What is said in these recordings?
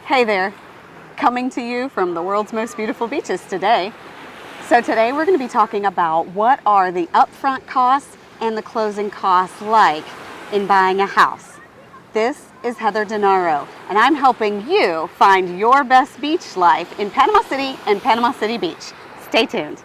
Hey there, coming to you from the world's most beautiful beaches today. So today we're going to be talking about what are the upfront costs and the closing costs like in buying a house. This is Heather Denaro, and I'm helping you find your best beach life in Panama City and Panama City Beach. Stay tuned.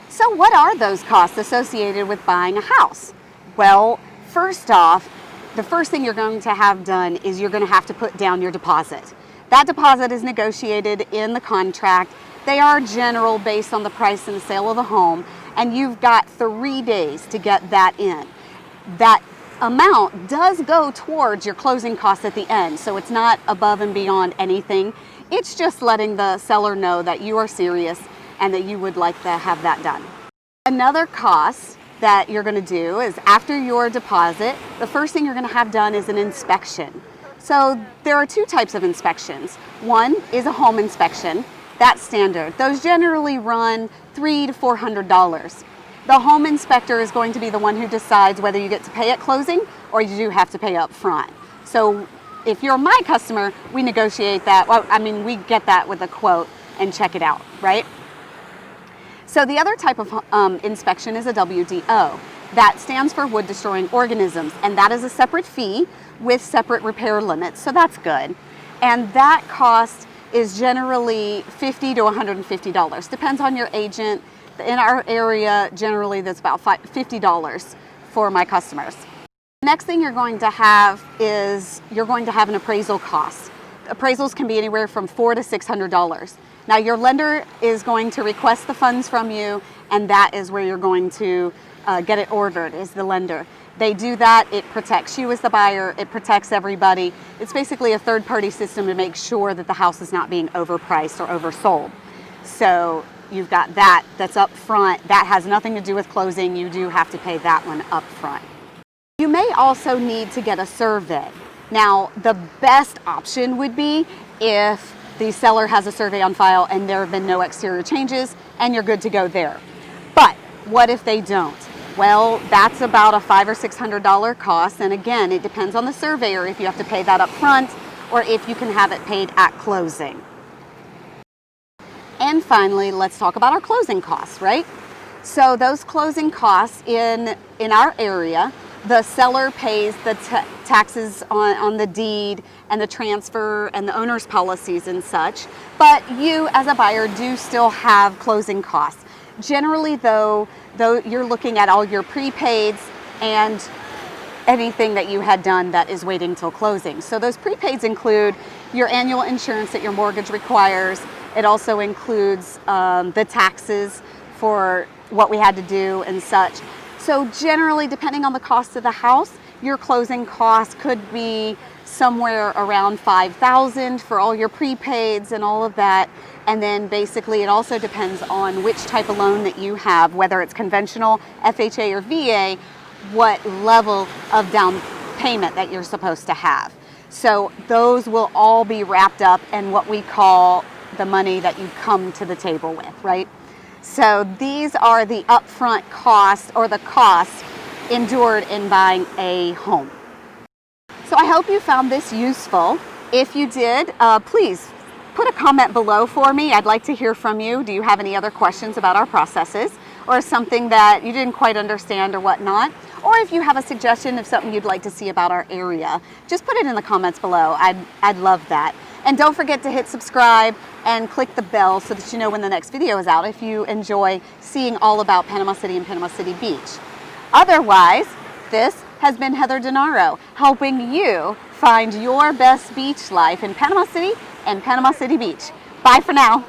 So what are those costs associated with buying a house? Well, first off, the first thing you're going to have done is you're going to have to put down your deposit. That deposit is negotiated in the contract. They are general based on the price and the sale of the home, and you've got 3 days to get that in. That amount does go towards your closing costs at the end, so it's not above and beyond anything. It's just letting the seller know that you are serious and that you would like to have that done. Another cost that you're going to do is after your deposit, the first thing you're going to have done is an inspection. So there are two types of inspections. One is a home inspection. That's standard. Those generally run $300 to $400. The home inspector is going to be the one who decides whether you get to pay at closing or you do have to pay up front. So if you're my customer, we negotiate that. Well, I mean, we get that with a quote and check it out, right? So the other type of inspection is a WDO. That stands for wood destroying organisms, and that is a separate fee with separate repair limits, so that's good. And that cost is generally $50 to $150. Depends on your agent. In our area, generally that's about $50 for my customers. The next thing you're going to have is you're going to have an appraisal cost. Appraisals can be anywhere from $400 to $600. Now your lender is going to request the funds from you, and that is where you're going to get it ordered, is the lender. They do that, it protects you as the buyer, it protects everybody. It's basically a third-party system to make sure that the house is not being overpriced or oversold. So you've got that's up front. That has nothing to do with closing. You do have to pay that one up front. You may also need to get a survey. Now, the best option would be if the seller has a survey on file and there have been no exterior changes and you're good to go there. But what if they don't? Well, that's about a $500 or $600 cost, and again, it depends on the surveyor if you have to pay that up front or if you can have it paid at closing. And finally, let's talk about our closing costs, right? So those closing costs in our area, the seller pays the taxes on the deed and the transfer and the owner's policies and such, but you as a buyer do still have closing costs. Generally though you're looking at all your prepaids and anything that you had done that is waiting till closing. So those prepaids include your annual insurance that your mortgage requires. It also includes the taxes for what we had to do and such. So generally, depending on the cost of the house, your closing costs could be somewhere around $5,000 for all your prepaids and all of that. And then basically it also depends on which type of loan that you have, whether it's conventional, FHA, or VA, what level of down payment that you're supposed to have. So those will all be wrapped up in what we call the money that you come to the table with, right? So these are the upfront costs, or the costs endured in buying a home. So I hope you found this useful. If you did, please put a comment below for me. I'd like to hear from you. Do you have any other questions about our processes, or something that you didn't quite understand or whatnot? Or if you have a suggestion of something you'd like to see about our area, just put it in the comments below. I'd love that. And don't forget to hit subscribe and click the bell so that you know when the next video is out if you enjoy seeing all about Panama City and Panama City Beach. Otherwise, this has been Heather Denaro, helping you find your best beach life in Panama City and Panama City Beach. Bye for now.